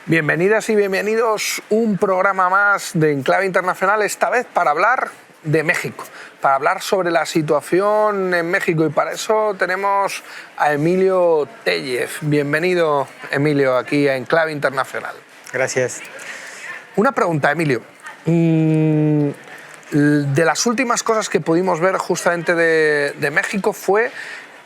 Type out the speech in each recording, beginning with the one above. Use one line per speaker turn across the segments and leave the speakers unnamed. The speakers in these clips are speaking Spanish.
Bienvenidas y bienvenidos a un programa más de Enclave Internacional, esta vez para hablar de México, para hablar sobre la situación en México, y para eso tenemos a Emilio Tellez. Bienvenido, Emilio, aquí a Enclave Internacional.
Gracias.
Una pregunta, Emilio. De las últimas cosas que pudimos ver justamente de México fue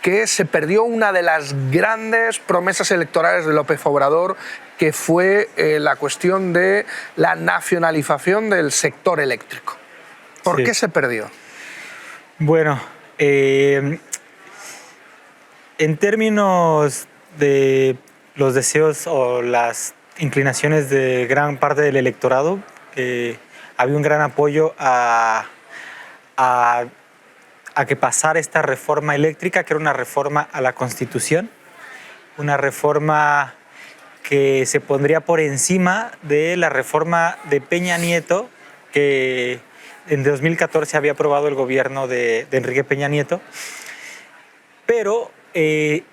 que se perdió una de las grandes promesas electorales de López Obrador, que fue la cuestión de la nacionalización del sector eléctrico. ¿Por qué se perdió?
Bueno, en términos de los deseos o las inclinaciones de gran parte del electorado, había un gran apoyo a que pasara esta reforma eléctrica, que era una reforma a la Constitución, una reforma que se pondría por encima de la reforma de Peña Nieto, que en 2014 había aprobado el gobierno de Enrique Peña Nieto. Pero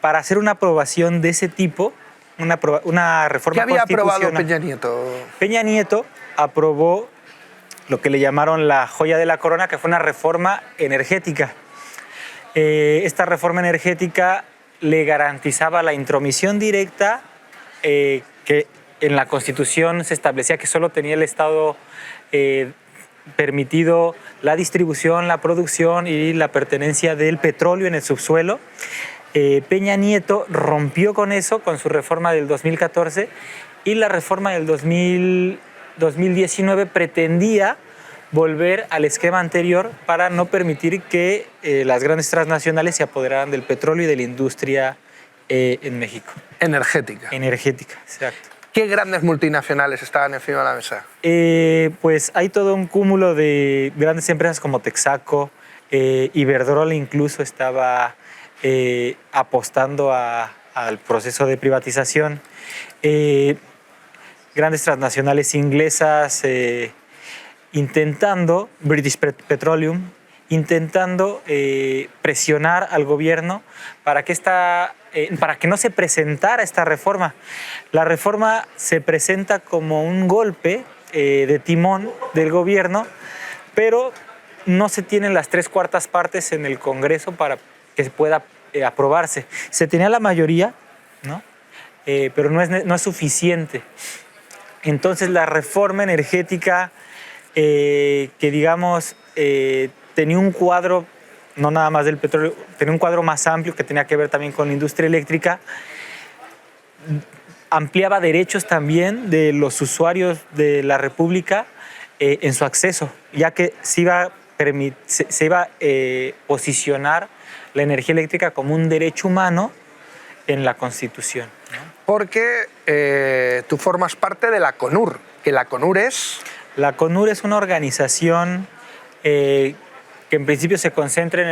para hacer una aprobación de ese tipo, una reforma
constitucional... ¿Qué había aprobado
Peña
Nieto?
Peña Nieto aprobó lo que le llamaron la joya de la corona, que fue una reforma energética. Esta reforma energética le garantizaba la intromisión directa, que en la Constitución se establecía que solo tenía el Estado permitido la distribución, la producción y la pertenencia del petróleo en el subsuelo. Peña Nieto rompió con eso con su reforma del 2014, y la reforma del 2019 pretendía volver al esquema anterior para no permitir que las grandes transnacionales se apoderaran del petróleo y de la industria en México.
Energética.
Energética, exacto.
¿Qué grandes multinacionales estaban encima de la mesa?
Pues hay todo un cúmulo de grandes empresas como Texaco, Iberdrola incluso estaba apostando al proceso de privatización. Grandes transnacionales inglesas intentando, British Petroleum, intentando presionar al gobierno para que no se presentara esta reforma. La reforma se presenta como un golpe de timón del gobierno, pero no se tienen las 3/4 partes en el Congreso para que pueda aprobarse. Se tenía la mayoría, ¿no? Pero no es suficiente. Entonces la reforma energética, que digamos tenía un cuadro, no nada más del petróleo, tenía un cuadro más amplio que tenía que ver también con la industria eléctrica, ampliaba derechos también de los usuarios de la República en su acceso, ya que se iba a posicionar la energía eléctrica como un derecho humano en la Constitución, ¿no?
Porque tú formas parte de la CONUR, que la CONUR es...
La CONUR es una organización que en principio se concentra en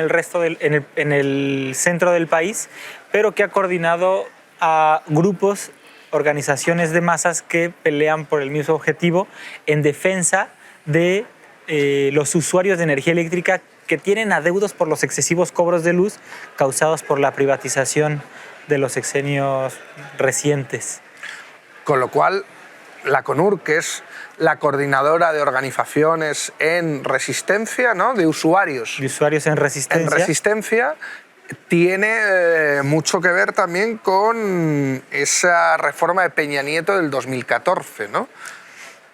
el centro del país, pero que ha coordinado a grupos, organizaciones de masas que pelean por el mismo objetivo en defensa de los usuarios de energía eléctrica que tienen adeudos por los excesivos cobros de luz causados por la privatización de los sexenios recientes.
Con lo cual, la CONUR, que es la coordinadora de organizaciones en resistencia, ¿no? De usuarios.
De usuarios en resistencia.
En resistencia, tiene mucho que ver también con esa reforma de Peña Nieto del 2014, ¿no?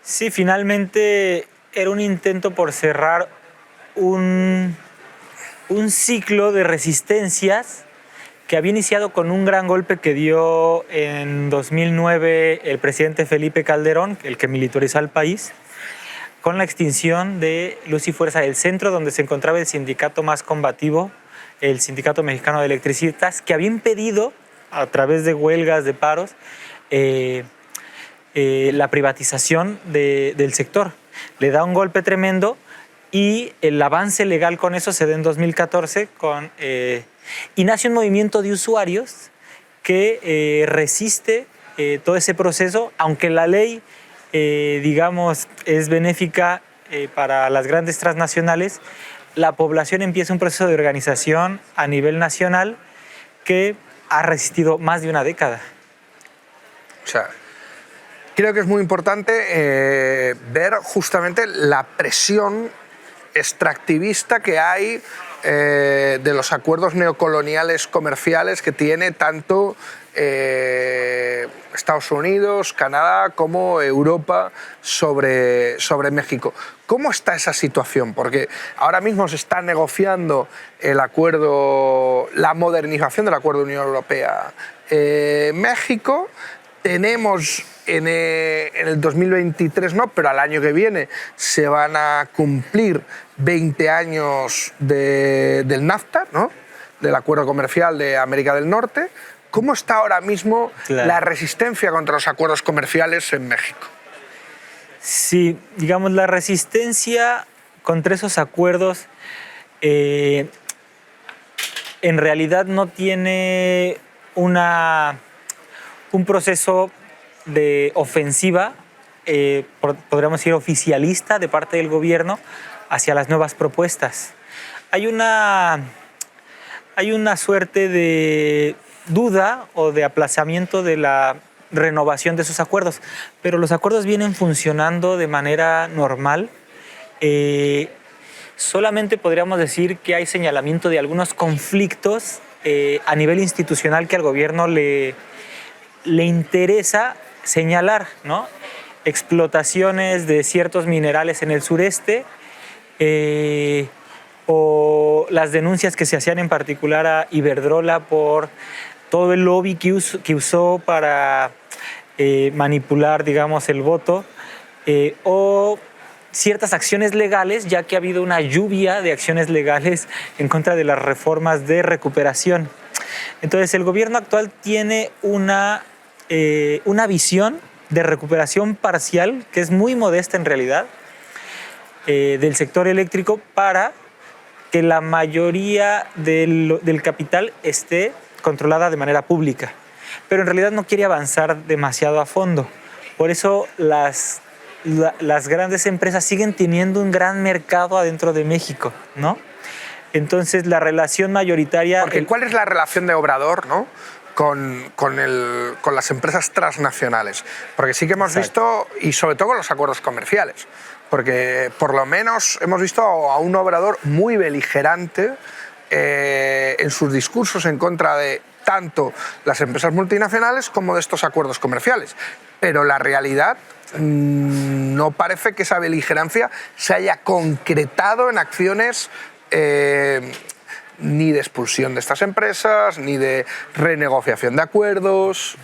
Sí, finalmente era un intento por cerrar un ciclo de resistencias que había iniciado con un gran golpe que dio en 2009 el presidente Felipe Calderón, el que militarizó al país, con la extinción de Luz y Fuerza del Centro, donde se encontraba el sindicato más combativo, el Sindicato Mexicano de Electricistas, que había impedido, a través de huelgas, de paros, la privatización del sector. Le da un golpe tremendo, y el avance legal con eso se da en 2014 y nace un movimiento de usuarios que resiste todo ese proceso, aunque la ley, digamos, es benéfica para las grandes transnacionales. La población empieza un proceso de organización a nivel nacional que ha resistido más de una década.
O sea, creo que es muy importante ver justamente la presión extractivista que hay de los acuerdos neocoloniales comerciales que tiene tanto Estados Unidos, Canadá como Europa sobre México. ¿Cómo está esa situación? Porque ahora mismo se está negociando el acuerdo, la modernización del acuerdo Unión Europea-México. Tenemos en el 2023, no, pero al año que viene se van a cumplir 20 años del NAFTA, ¿no? Del Acuerdo Comercial de América del Norte. ¿Cómo está ahora mismo la resistencia contra los acuerdos comerciales en México?
Sí, digamos, la resistencia contra esos acuerdos en realidad no tiene un proceso de ofensiva, podríamos decir oficialista, de parte del gobierno hacia las nuevas propuestas. Hay una suerte de duda o de aplazamiento de la renovación de esos acuerdos, pero los acuerdos vienen funcionando de manera normal. Solamente podríamos decir que hay señalamiento de algunos conflictos a nivel institucional que al gobierno le interesa señalar, ¿no? Explotaciones de ciertos minerales en el sureste, o las denuncias que se hacían en particular a Iberdrola por todo el lobby que usó para manipular, digamos, el voto, o ciertas acciones legales, ya que ha habido una lluvia de acciones legales en contra de las reformas de recuperación. Entonces, el gobierno actual tiene una visión de recuperación parcial, que es muy modesta en realidad, del sector eléctrico para que la mayoría del capital esté controlada de manera pública. Pero en realidad no quiere avanzar demasiado a fondo. Por eso las grandes empresas siguen teniendo un gran mercado adentro de México, ¿no? Entonces la relación mayoritaria...
Porque ¿cuál es la relación de Obrador, ¿no? con las empresas transnacionales? Porque sí que hemos visto, y sobre todo con los acuerdos comerciales, porque por lo menos hemos visto a un Obrador muy beligerante en sus discursos en contra de tanto las empresas multinacionales como de estos acuerdos comerciales. Pero la realidad no parece que esa beligerancia se haya concretado en acciones ni de expulsión de estas empresas, ni de renegociación de acuerdos.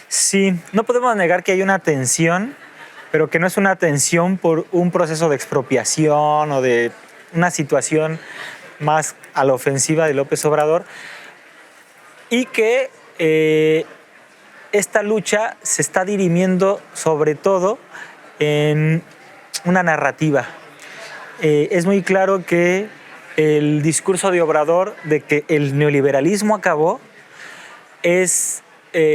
Sí, no podemos negar que hay una tensión, pero que no es una tensión por un proceso de expropiación o de una situación más a la ofensiva de López Obrador, y que esta lucha se está dirimiendo sobre todo en una narrativa. Es muy claro que el discurso de Obrador de que el neoliberalismo acabó es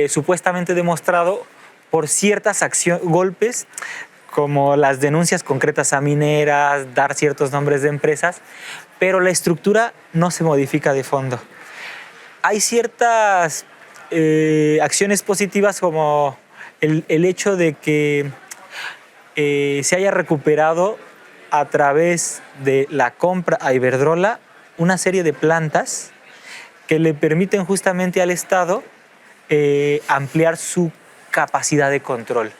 supuestamente demostrado por ciertas golpes, como las denuncias concretas a mineras, dar ciertos nombres de empresas, pero la estructura no se modifica de fondo. Hay ciertas acciones positivas, como el hecho de que se haya recuperado a través de la compra a Iberdrola una serie de plantas que le permiten justamente al Estado ampliar su capacidad de control.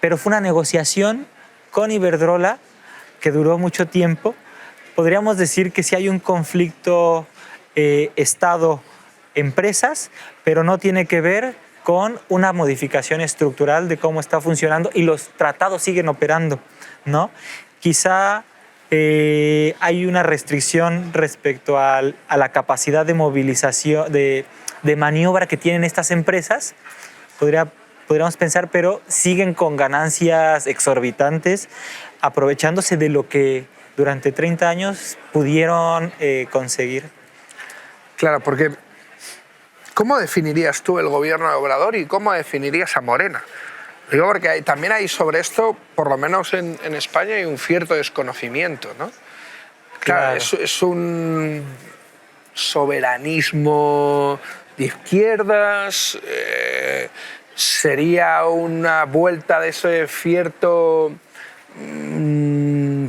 Pero fue una negociación con Iberdrola que duró mucho tiempo. Podríamos decir que sí hay un conflicto Estado-empresas, pero no tiene que ver con una modificación estructural de cómo está funcionando, y los tratados siguen operando, ¿no? Quizá hay una restricción respecto a la capacidad de movilización, de maniobra que tienen estas empresas, podríamos pensar, pero siguen con ganancias exorbitantes, aprovechándose de lo que durante 30 años pudieron conseguir.
Claro, porque ¿cómo definirías tú el gobierno de Obrador y cómo definirías a Morena? Digo porque también hay sobre esto, por lo menos en España, hay un cierto desconocimiento, ¿no? Claro. Es un soberanismo de izquierdas, sería una vuelta de ese cierto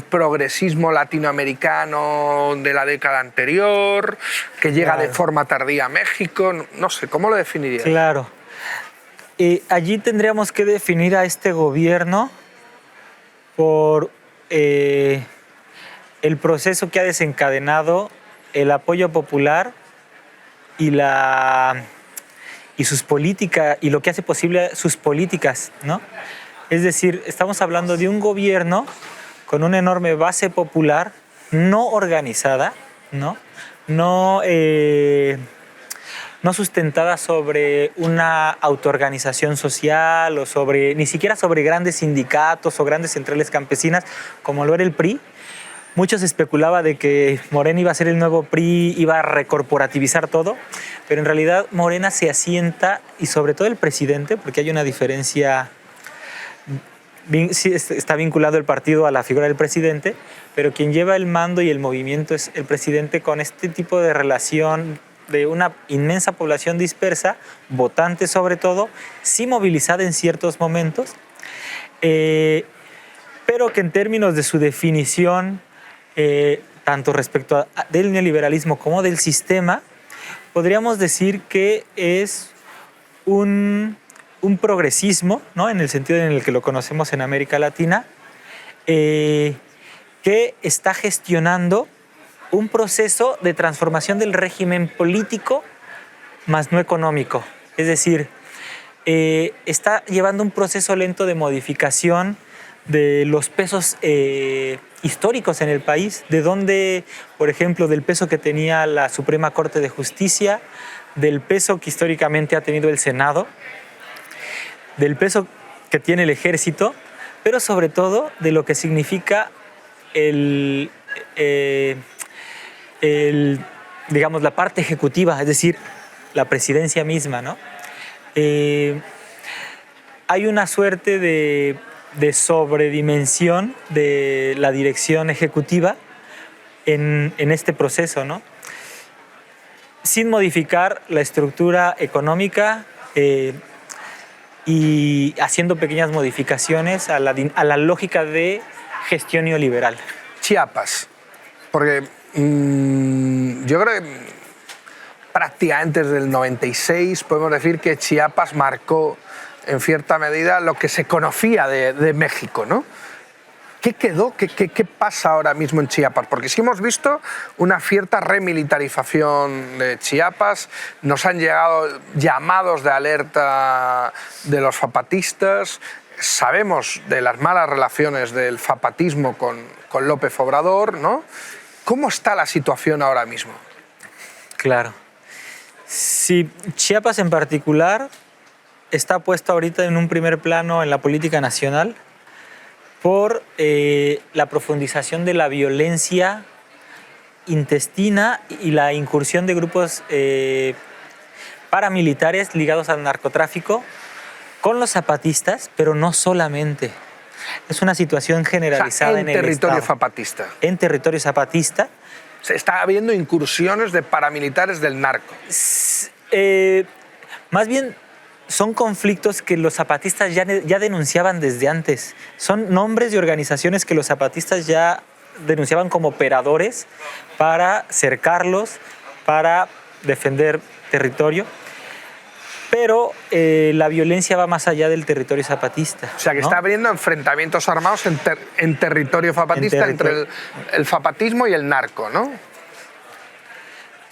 progresismo latinoamericano de la década anterior, que llega de forma tardía a México. No sé, ¿cómo lo definirías?
Claro. Allí tendríamos que definir a este gobierno por el proceso que ha desencadenado el apoyo popular y sus políticas, y lo que hace posible sus políticas, ¿no? Es decir, estamos hablando de un gobierno con una enorme base popular, no organizada, no sustentada sobre una autoorganización social o ni siquiera sobre grandes sindicatos o grandes centrales campesinas, como lo era el PRI. Muchos especulaba de que Morena iba a ser el nuevo PRI, iba a recorporativizar todo, pero en realidad Morena se asienta, y sobre todo el presidente, porque hay una diferencia. Sí, está vinculado el partido a la figura del presidente, pero quien lleva el mando y el movimiento es el presidente, con este tipo de relación de una inmensa población dispersa, votante sobre todo, sí movilizada en ciertos momentos, pero que en términos de su definición, tanto respecto del neoliberalismo como del sistema, podríamos decir que es un progresismo, ¿no? En el sentido en el que lo conocemos en América Latina, que está gestionando un proceso de transformación del régimen político, más no económico. Es decir, está llevando un proceso lento de modificación de los pesos históricos en el país, de donde, por ejemplo, del peso que tenía la Suprema Corte de Justicia, del peso que históricamente ha tenido el Senado, del peso que tiene el ejército, pero sobre todo de lo que significa digamos, la parte ejecutiva, es decir, la presidencia misma, ¿no? Hay una suerte de sobredimensión de la dirección ejecutiva en este proceso, ¿no? Sin modificar la estructura económica, y haciendo pequeñas modificaciones a la lógica de gestión neoliberal.
Chiapas, porque yo creo que prácticamente desde el 96 podemos decir que Chiapas marcó en cierta medida lo que se conocía de México, ¿no? ¿Qué quedó? ¿Qué pasa ahora mismo en Chiapas? Porque sí hemos visto una cierta remilitarización de Chiapas, nos han llegado llamados de alerta de los zapatistas, sabemos de las malas relaciones del zapatismo con López Obrador, ¿no? ¿Cómo está la situación ahora mismo?
Claro. Sí, Chiapas en particular está puesto ahorita en un primer plano en la política nacional por la profundización de la violencia intestina y la incursión de grupos paramilitares ligados al narcotráfico con los zapatistas, pero no solamente. Es una situación generalizada, en el
territorio
Estado.
zapatista.
En territorio zapatista.
Se está habiendo incursiones de paramilitares del narco.
Más bien son conflictos que los zapatistas ya denunciaban desde antes. Son nombres de organizaciones que los zapatistas ya denunciaban como operadores para cercarlos, para defender territorio. Pero la violencia va más allá del territorio zapatista.
O sea, que, ¿no?, está habiendo enfrentamientos armados en territorio zapatista, entre el zapatismo y el narco, ¿no?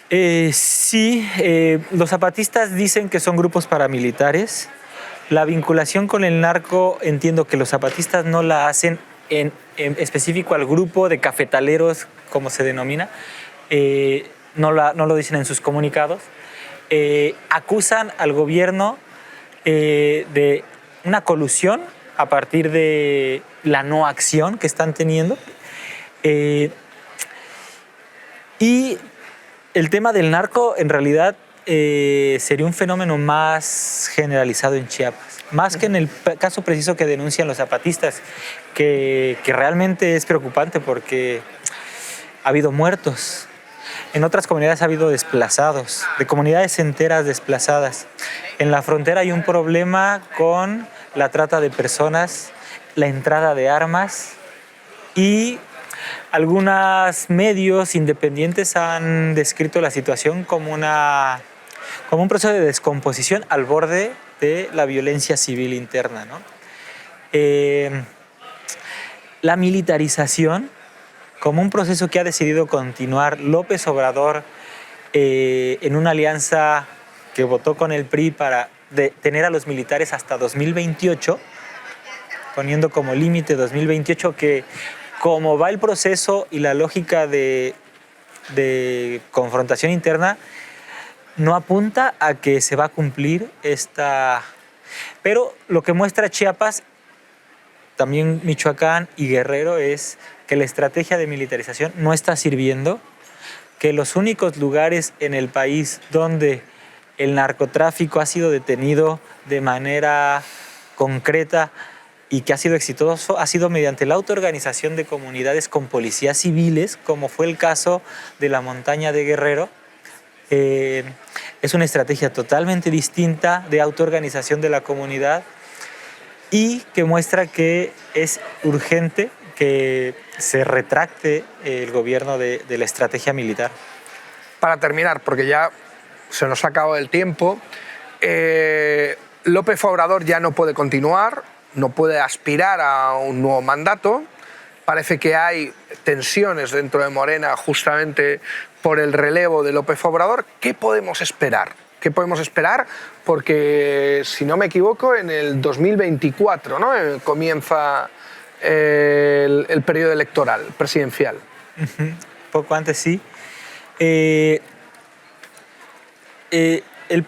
Sí, los zapatistas dicen que son grupos paramilitares. La vinculación con el narco, entiendo que los zapatistas no la hacen en específico al grupo de cafetaleros, como se denomina. No lo dicen en sus comunicados. Acusan al gobierno de una colusión a partir de la no acción que están teniendo. Y el tema del narco, en realidad, sería un fenómeno más generalizado en Chiapas. Más que en el caso preciso que denuncian los zapatistas, que realmente es preocupante porque ha habido muertos. En otras comunidades ha habido desplazados, de comunidades enteras desplazadas. En la frontera hay un problema con la trata de personas, la entrada de armas, y algunos medios independientes han descrito la situación como un proceso de descomposición al borde de la violencia civil interna, ¿no? La militarización, como un proceso que ha decidido continuar López Obrador en una alianza que votó con el PRI para tener a los militares hasta 2028, poniendo como límite 2028, que como va el proceso y la lógica de confrontación interna, no apunta a que se va a cumplir esta... Pero lo que muestra Chiapas, también Michoacán y Guerrero, es que la estrategia de militarización no está sirviendo, que los únicos lugares en el país donde el narcotráfico ha sido detenido de manera concreta y que ha sido exitoso ha sido mediante la autoorganización de comunidades con policías civiles, como fue el caso de la montaña de Guerrero. Es una estrategia totalmente distinta de autoorganización de la comunidad y que muestra que es urgente que se retracte el gobierno de la estrategia militar.
Para terminar, porque ya se nos ha acabado el tiempo, López Obrador ya no puede continuar, no puede aspirar a un nuevo mandato. Parece que hay tensiones dentro de Morena justamente por el relevo de López Obrador. ¿Qué podemos esperar? ¿Qué podemos esperar? Porque, si no me equivoco, en el 2024, ¿no?, comienza el periodo electoral presidencial.
Poco antes, sí. El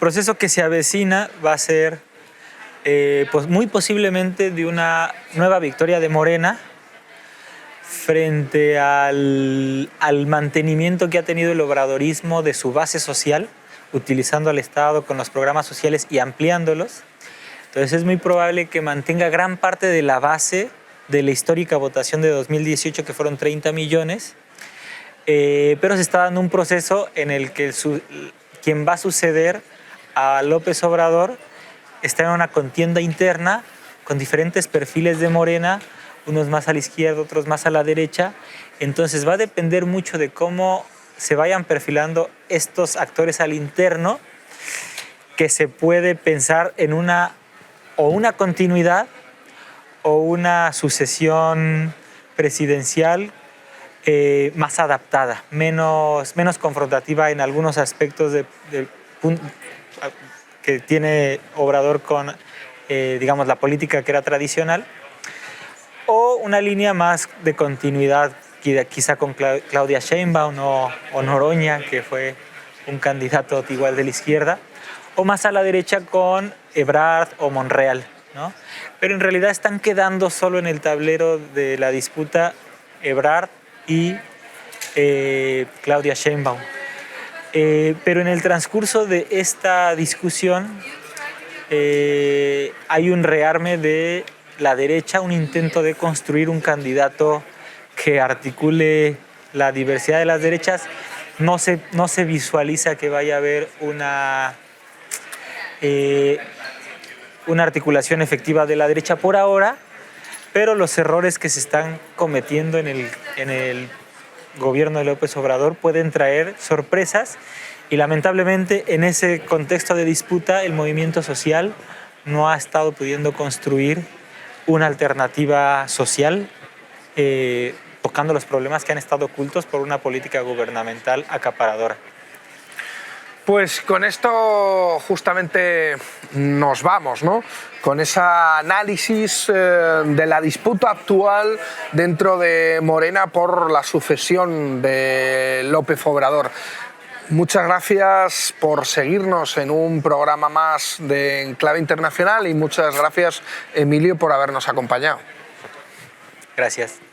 proceso que se avecina va a ser pues muy posiblemente de una nueva victoria de Morena frente al mantenimiento que ha tenido el obradorismo de su base social, utilizando al Estado con los programas sociales y ampliándolos. Entonces es muy probable que mantenga gran parte de la base de la histórica votación de 2018, que fueron 30 millones, pero se está dando un proceso en el que quien va a suceder a López Obrador está en una contienda interna con diferentes perfiles de Morena, unos más a la izquierda, otros más a la derecha. Entonces va a depender mucho de cómo se vayan perfilando estos actores al interno, que se puede pensar en una continuidad o una sucesión presidencial más adaptada, menos confrontativa en algunos aspectos que tiene Obrador con digamos, la política que era tradicional, o una línea más de continuidad, quizá con Claudia Sheinbaum o Noroña, que fue un candidato igual de la izquierda, o más a la derecha con Ebrard o Monreal, ¿no? Pero en realidad están quedando solo en el tablero de la disputa Ebrard y Claudia Sheinbaum. Pero en el transcurso de esta discusión hay un rearme de la derecha, un intento de construir un candidato que articule la diversidad de las derechas. No se visualiza que vaya a haber una articulación efectiva de la derecha por ahora, pero los errores que se están cometiendo en el gobierno de López Obrador pueden traer sorpresas, y lamentablemente en ese contexto de disputa el movimiento social no ha estado pudiendo construir una alternativa social tocando los problemas que han estado ocultos por una política gubernamental acaparadora.
Pues con esto justamente nos vamos, ¿no?, con ese análisis de la disputa actual dentro de Morena por la sucesión de López Obrador. Muchas gracias por seguirnos en un programa más de Enclave Internacional y muchas gracias, Emilio, por habernos acompañado.
Gracias.